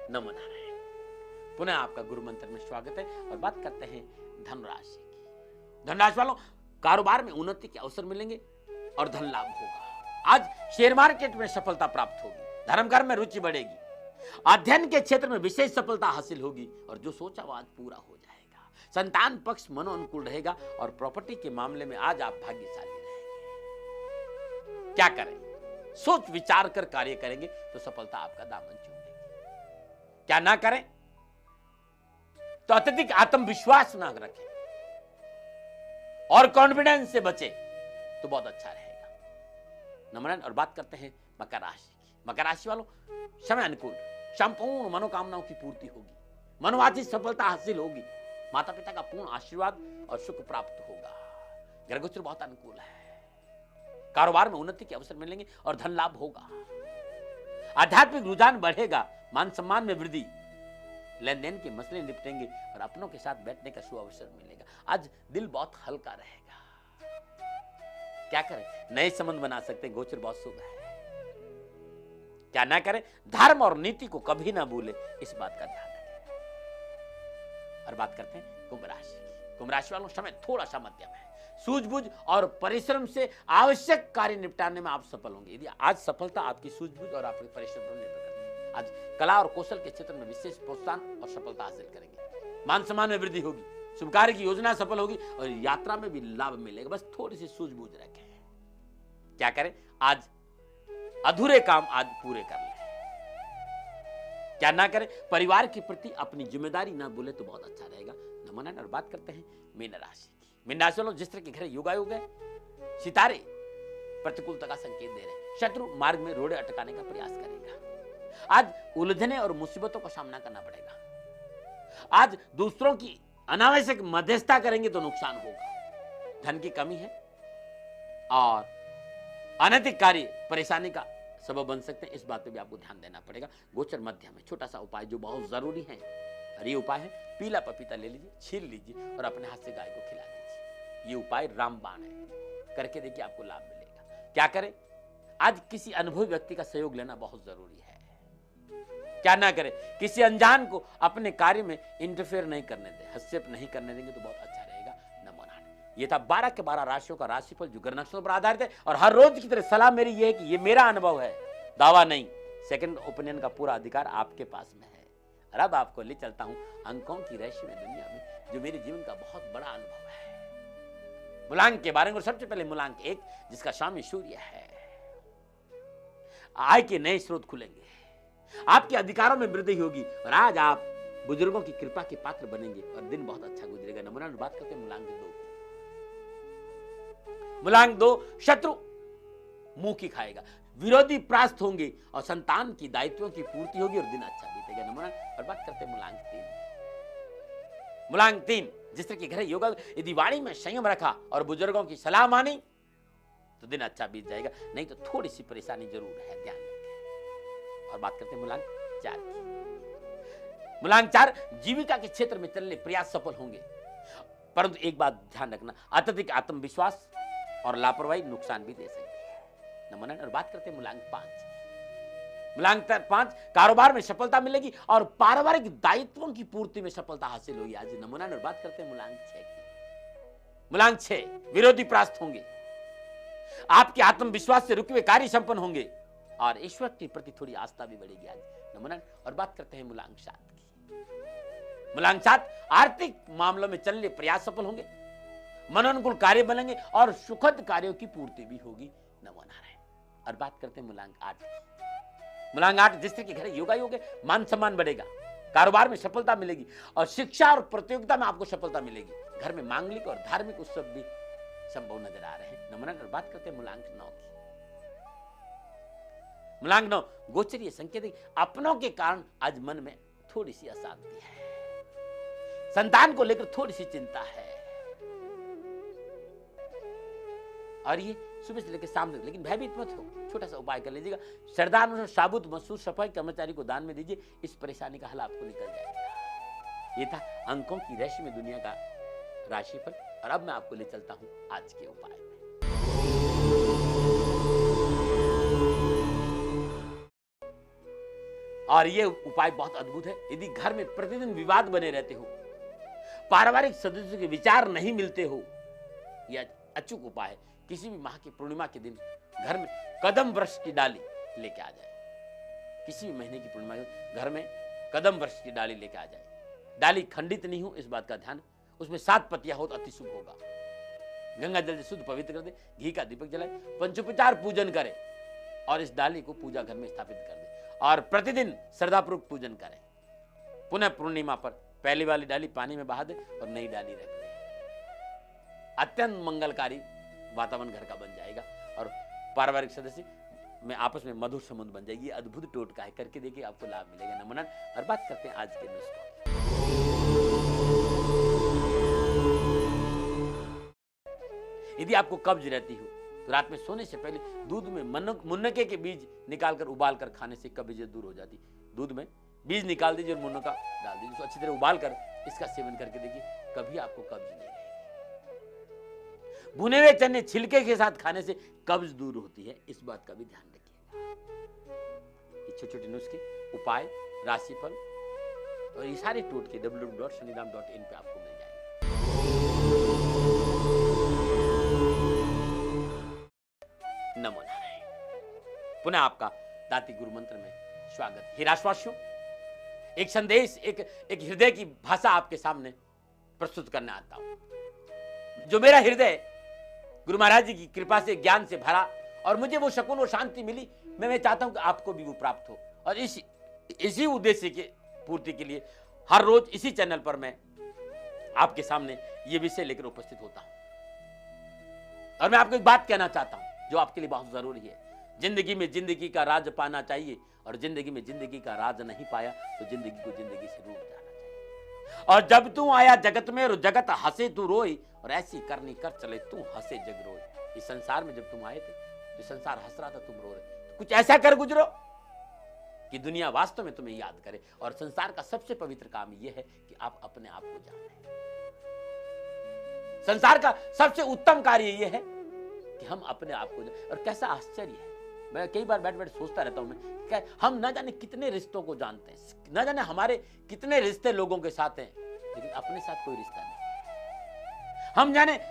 नमो नारायण। पुनः आपका गुरु मंत्र में स्वागत है और बात करते हैं धनराशि की। धनराशि वालों, कारोबार में उन्नति के अवसर मिलेंगे और धन लाभ होगा। आज शेयर मार्केट में सफलता प्राप्त होगी, धर्म कर्म में रुचि बढ़ेगी, अध्ययन के क्षेत्र में विशेष सफलता हासिल होगी और जो सोचा वो आज पूरा हो जाएगा। संतान पक्ष मनोअनुकूल रहेगा और प्रॉपर्टी के मामले में आज आप भाग्यशाली रहेंगे। क्या करें? सोच विचार कर कार्य करेंगे तो सफलता आपका दामन चूमेगी। क्या ना करें? तो अत्यधिक आत्मविश्वास ना रखें और कॉन्फिडेंस से बचे तो बहुत अच्छा रहेगा। नमन। और बात करते हैं मकर राशि की। मकर राशि वालों, समय अनुकूल, संपूर्ण मनोकामनाओं की पूर्ति होगी, मनोवांछित सफलता हासिल होगी, माता पिता का पूर्ण आशीर्वाद और सुख प्राप्त होगा। ग्रह गोचर बहुत अनुकूल है, कारोबार में उन्नति के अवसर मिलेंगे और धन लाभ होगा। आध्यात्मिक रुझान बढ़ेगा, मान सम्मान में वृद्धि, लेन देन के मसले निपटेंगे और अपनों के साथ बैठने का शुभ अवसर मिलेगा। आज दिल बहुत हल्का रहेगा। क्या करें? नए संबंध बना सकते हैं, गोचर बहुत शुभ है। क्या ना करें? धर्म और नीति को कभी ना भूले, इस बात का ध्यान रखें। और बात करते हैं कुंभ राशि की। कुंभ राशि वालों, समय थोड़ा सा मध्यम है, सूझबूझ और परिश्रम से आवश्यक कार्य निपटाने में आप सफल होंगे। यदि आज सफलता आपकी सूझबूझ और आपके परिश्रम पर निर्भर करती है। आज कला और कौशल के क्षेत्र में विशेष प्रोत्साहन और सफलता हासिल करेंगे, मान सम्मान में वृद्धि होगी, शुभ कार्य की योजना सफल होगी और यात्रा में भी लाभ मिलेगा। बस थोड़ी सी सूझबूझ रखें। क्या करें? आज अधूरे काम आज पूरे कर लें। क्या ना करें? परिवार के प्रति अपनी जिम्मेदारी ना भूले तो बहुत अच्छा रहेगा। नमन। और बात करते हैं मीन राशि की। मीन राशि वालों, जिस तरह के घर योगायोग है, सितारे प्रतिकूलता का संकेत दे रहे हैं। शत्रु मार्ग में रोड़े अटकाने का प्रयास करेगा। आज उलझने और मुसीबतों का सामना करना पड़ेगा। आज दूसरों की अनावश्यक मध्यस्थता करेंगे तो नुकसान होगा। धन की कमी है और अनैतिक कार्य परेशानी का सबब बन सकते हैं, इस बात पे भी आपको ध्यान देना पड़ेगा। गोचर मध्यम है, छोटा सा उपाय जो बहुत जरूरी है और ये उपाय है, पीला पपीता ले लीजिए, छील लीजिए और अपने हाथ से गाय को खिला दीजिए। ये उपाय रामबाण है, करके देखिए आपको लाभ मिलेगा। क्या करें? आज किसी अनुभवी व्यक्ति का सहयोग लेना बहुत जरूरी है। क्या ना करें? किसी अनजान को अपने कार्य में इंटरफेयर नहीं करने दें, हस्तक्षेप नहीं करने देंगे तो बहुत अच्छा रहेगा। नमो नारायण। ये था 12 के 12 राशियों का राशिफल जो ग्रह नक्षत्रों पर आधारित है और हर रोज की तरह सलाह मेरी ये है कि ये मेरा अनुभव है, दावा नहीं। सेकंड ओपिनियन का पूरा अधिकार आपके पास में है। और अब आपको ले चलता हूं अंकों की रहस्यमय दुनिया में, जो मेरे जीवन का बहुत बड़ा अनुभव है। मूलांक के बारे में। सबसे पहले मूलांक 1, जिसका स्वामी सूर्य है। आय के नए स्रोत खुलेंगे, आपके अधिकारों में वृद्धि होगी और आज आप बुजुर्गों की कृपा के पात्र बनेंगे और दिन बहुत अच्छा गुजरेगा। नमूना बात करते हैं मूलांक 2। मूलांक 2, शत्रु मुंह की खाएगा, विरोधी परास्त होंगे और संतान की दायित्वों की पूर्ति होगी और दिन अच्छा बीतेगा। नमूना। और बात करते हैं मूलांक 3। मूलांक 3, जिस तरह के घर योगा, यदि वाणी में संयम रखा और बुजुर्गों की सलाह मानी तो दिन अच्छा बीत जाएगा, नहीं तो थोड़ी सी परेशानी जरूर है, ध्यान रखें। और बात करते हैं मूलांक 4 की। मूलांक 4, जीविका के क्षेत्र में चलने प्रयास सफल होंगे, परंतु एक बात ध्यान रखना, अत्यधिक आत्मविश्वास और लापरवाही नुकसान भी दे सकती है। नमन। और बात करते हैं मूलांक 5। मूलांक 5, कारोबार में सफलता मिलेगी और पारिवारिक दायित्वों की पूर्ति में सफलता हासिल होगी आज। नमन। और बात करते हैं मूलांक 6 की। मूलांक 6, विरोधी परास्त होंगे, आपके आत्मविश्वास से रुके हुए कार्य संपन्न होंगे और ईश्वर के प्रति थोड़ी आस्था भी बढ़ेगी आज। नमन। और बात करते हैं मूलांक 7 की। मूलांक 7, आर्थिक मामलों में चलने प्रयास सफल होंगे, मनोनुकूल कार्य बनेंगे और सुखद कार्यों की पूर्ति भी होगी। नमो नारायण। और बात करते हैं मूलांक 8 की। मूलांक 8, जिस तरह के घर योगा योग है, मान सम्मान बढ़ेगा, कारोबार में सफलता मिलेगी और शिक्षा और प्रतियोगिता में आपको सफलता मिलेगी। घर में मांगलिक और धार्मिक उत्सव भी संभव नजर आ रहे हैं। नमन। और बात करते हैं मूलांक 9 की। मूलांक 9, गोचरीय संकेत है, अपनों के कारण आज मन में थोड़ी सी अशांति है, संतान को लेकर थोड़ी सी चिंता है और ये सुबह से लेकर शाम तक, लेकिन भयभीत मत हो। छोटा सा उपाय कर लीजिएगा, श्रद्धा साबुत मसूर सफाई कर्मचारी को दान में दीजिए, इस परेशानी का हल आपको निकल जाएगा। ये था अंकों की रहस्यमय दुनिया का राशिफल और अब मैं आपको ले चलता हूं आज के उपाय में। और ये उपाय बहुत अद्भुत है। यदि घर में प्रतिदिन विवाद बने रहते हो, पारिवारिक सदस्यों के विचार नहीं मिलते हो, यह अचूक उपाय है। किसी भी माह की पूर्णिमा के दिन घर में कदम वृक्ष की डाली लेके आ जाए। किसी भी महीने की पूर्णिमा घर में कदम वृक्ष की डाली लेके आ जाए। डाली खंडित नहीं हो, इस बात का ध्यान। उसमें 7 पत्तियां हो तो अति शुभ होगा। गंगा जल से शुद्ध पवित्र कर दे, घी का दीपक जलाए, पंचोपचार पूजन करे और इस डाली को पूजा घर में स्थापित कर दे और प्रतिदिन श्रद्धापूर्वक पूजन करें। पुनः पूर्णिमा पर पहली वाली डाली पानी में बहा दे और नई डाली रख दे। अत्यंत मंगलकारी वातावरण घर का बन जाएगा और पारिवारिक सदस्य में आपस में मधुर संबंध बन जाएगी। अद्भुत टोटका है, करके देखिए आपको लाभ मिलेगा। नमन। और बात करते हैं आज के नुस्खे। यदि आपको कब्ज रहती हो तो रात में सोने से पहले दूध में मुनक्के के बीज निकालकर उबालकर खाने से कब्ज दूर हो जाती। दूध में बीज निकाल दीजिए और मुनक्का डाल दीजिए, उसको अच्छी तरह उबाल कर इसका सेवन करके देखिए, कभी आपको कब्ज नहीं रहेगी। भुने हुए चने छिलके के साथ खाने से कब्ज दूर होती है, इस बात का भी ध्यान रखिएगा। ये छोटे छोटे नुस्खे, उपाय, राशिफल और ये सारे टोटके www.shaniram.in पे आपको मिल जाएंगे। नमो नारायण। पुनः आपका दाती गुरु मंत्र में स्वागत। हे राशवासियों, एक संदेश, एक हृदय की भाषा आपके सामने प्रस्तुत करने आता हूं। जो मेरा हृदय गुरु महाराज जी की कृपा से ज्ञान से भरा और मुझे वो सुकून और शांति मिली, मैं चाहता हूं कि आपको भी वो प्राप्त हो। और इसी उद्देश्य के पूर्ति के लिए हर रोज इसी चैनल पर मैं आपके सामने ये विषय लेकर उपस्थित होता हूं। और मैं आपको एक बात कहना चाहता हूं जो आपके लिए बहुत जरूरी है। जिंदगी में जिंदगी का राज पाना चाहिए और जिंदगी में जिंदगी का राज नहीं पाया तो जिंदगी को जिंदगी से रूठ जाना चाहिए। और जब तू आया जगत में और जगत हंसे तू रोई और ऐसी करनी कर चले तू हंसे जग रोई। इस संसार में जब तुम आए थे तो संसार हंस रहा था, तुम रो रहे। तो कुछ ऐसा कर गुजरो कि दुनिया वास्तव में तुम्हें याद करे। और संसार का सबसे पवित्र काम यह है कि आप अपने आप को जाने। संसार का सबसे उत्तम कार्य यह है कि हम अपने आप को जाने। और कैसा आश्चर्य है, मैं कई बार बैठ बैठ सोचता रहता हूं मैं, हम न जाने कितने रिश्तों को जानते हैं, न जाने हमारे कितने रिश्ते लोगों के साथ हैं, लेकिन अपने साथ कोई रिश्ता नहीं। हम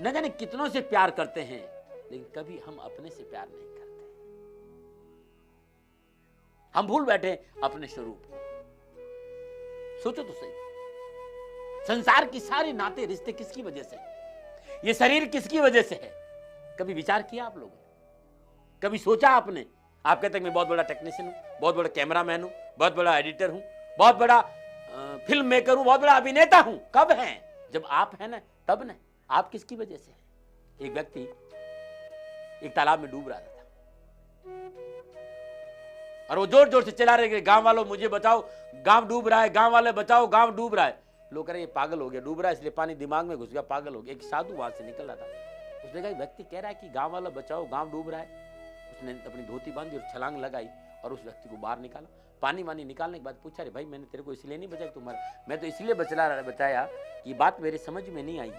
न जाने कितनों से प्यार करते हैं, लेकिन कभी हम अपने से प्यार नहीं करते। हम भूल बैठे अपने स्वरूप को। सोचो तो सही, संसार की सारी नाते रिश्ते किसकी वजह से? ये शरीर किसकी वजह से है? कभी विचार किया आप लोगों ने? कभी सोचा आपने? आप कहते हैं मैं बहुत बड़ा टेक्नीशियन हूं, बहुत बड़ा कैमरामैन हूं, बहुत बड़ा एडिटर हूं, बहुत बड़ा फिल्म मेकर हूं, बहुत बड़ा अभिनेता हूं। कब हैं? जब आप हैं ना, तब ना। आप किसकी वजह से है? एक व्यक्ति एक तालाब में डूब रहा था और वो जोर जोर से चिल्ला रहे कि गांव वालों मुझे बचाओ, गांव डूब रहा है, गांव वाले बचाओ, गांव डूब रहा है। लोग कह रहे ये पागल हो गया, डूब रहा है इसलिए पानी दिमाग में घुस गया, पागल हो गया। एक साधु वहां से निकल रहा था, उसने कहा व्यक्ति कह रहा है कि गांव वाला बचाओ, गांव डूब रहा है। उसने अपनी धोती बांधी और छलांग लगाई और उस व्यक्ति को बाहर निकाला। पानी वानी निकालने के बाद पूछा, रे भाई मैंने तेरे को इसलिए नहीं बचाया तुम्हारा, मैं तो इसलिए बचाया कि बात मेरे समझ में नहीं आई।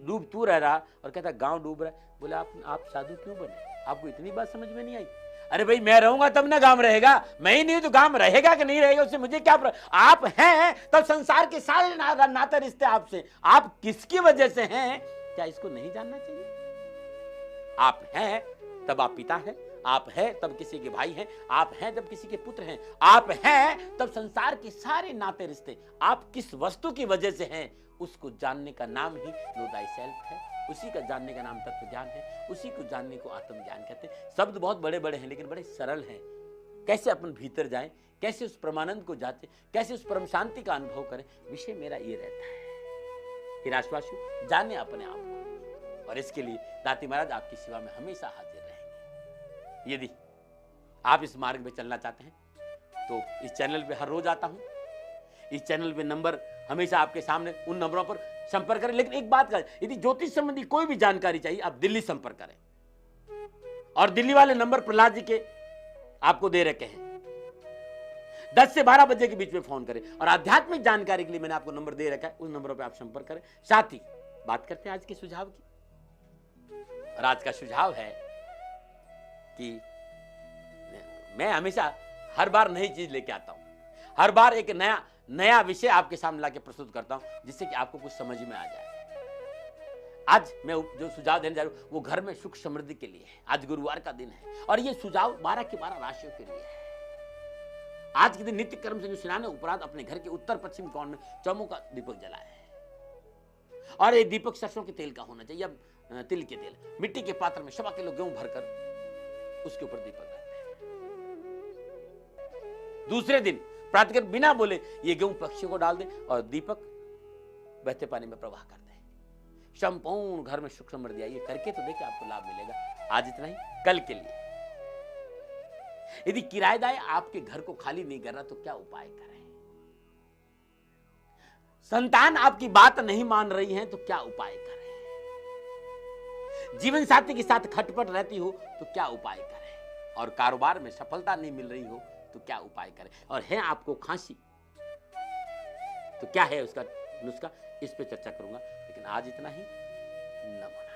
डूब तू रह रहा और कहता गांव डूब रहा है। बोले आप साधु क्यों बने? आपको इतनी बात समझ में नहीं आई? अरे भाई मैं रहूंगा तब ना गांव रहेगा, मैं ही नहीं तो गांव रहेगा कि नहीं रहेगा उससे मुझे क्या आप हैं तब संसार के सारे नाते रिश्ते आपसे। आप किसकी वजह से हैं, क्या इसको नहीं जानना चाहिए? आप हैं तब आप पिता हैं, आप हैं तब किसी के भाई हैं, आप हैं तब किसी के पुत्र हैं, आप हैं तब संसार के सारे नाते रिश्ते। आप किस वस्तु की वजह से हैं उसको जानने का नाम ही नो दाई सेल्फ है। उसी का जानने का नाम तत्व ज्ञान है, उसी को जानने को आत्मज्ञान कहते हैं। शब्द बहुत बड़े बड़े हैं लेकिन बड़े सरल हैं। कैसे अपन भीतर जाएं, कैसे उस परमानंद को जाते, कैसे उस परम शांति का अनुभव करें, विषय मेरा ये रहता है कि राष्ट्रवासियों जाने अपने आप को। और इसके लिए दाती महाराज आपकी सेवा में हमेशा हाजिर रहेंगे। यदि आप इस मार्ग में चलना चाहते हैं तो इस चैनल पे हर रोज आता हूं। इस चैनल पे नंबर हमेशा आपके सामने, उन नंबरों पर संपर्क करें। लेकिन एक बात करें, यदि ज्योतिष संबंधी कोई भी जानकारी चाहिए आप दिल्ली संपर्क करें। और दिल्ली वाले नंबर प्रहलाद जी के आपको दे रखे हैं। 10 से 12 बजे के बीच में फोन करें। और आध्यात्मिक जानकारी के लिए मैंने आपको नंबर दे रखा है, उन नंबरों पर आप संपर्क करें। साथ ही बात करते हैं आज के सुझाव की। और आज का सुझाव है कि मैं हमेशा हर बार नई चीज लेके आता हूं, हर बार एक नया नया विषय आपके सामने लाके प्रस्तुत करता हूं, जिससे कि आपको कुछ समझ में आ जाए। आज मैं जो सुझाव देने जा रहा हूं वो घर में सुख समृद्धि के लिए है। आज गुरुवार का दिन है और ये सुझाव 12 की 12 राशियों के लिए है। आज के दिन नित्य कर्म से जो स्नान उपरांत अपने घर के उत्तर पश्चिम कोण में चौमुख का दीपक जलाए और ये दीपक सरसों के तेल का होना चाहिए या तिल के तेल। मिट्टी के पात्र में 1.25 किलो गेहूं भरकर उसके ऊपर दीपक रखते हैं। दूसरे दिन प्रातः बिना बोले ये गेहूं पक्षियों को डाल दे और दीपक बहते पानी में प्रवाह कर दे। संपूर्ण घर में सुख समृद्धि आइए, करके तो देखिए आपको लाभ मिलेगा। आज इतना ही, कल के लिए यदि किराएदार आपके घर को खाली नहीं कर रहा तो क्या उपाय करें? संतान आपकी बात नहीं मान रही है तो क्या उपाय करें? जीवन साथी के साथ खटपट रहती हो तो क्या उपाय करें? और कारोबार में सफलता नहीं मिल रही हो तो क्या उपाय करें? और है आपको खांसी तो क्या है उसका नुस्खा? इस पे चर्चा करूंगा, लेकिन आज इतना ही। नमो नारायण।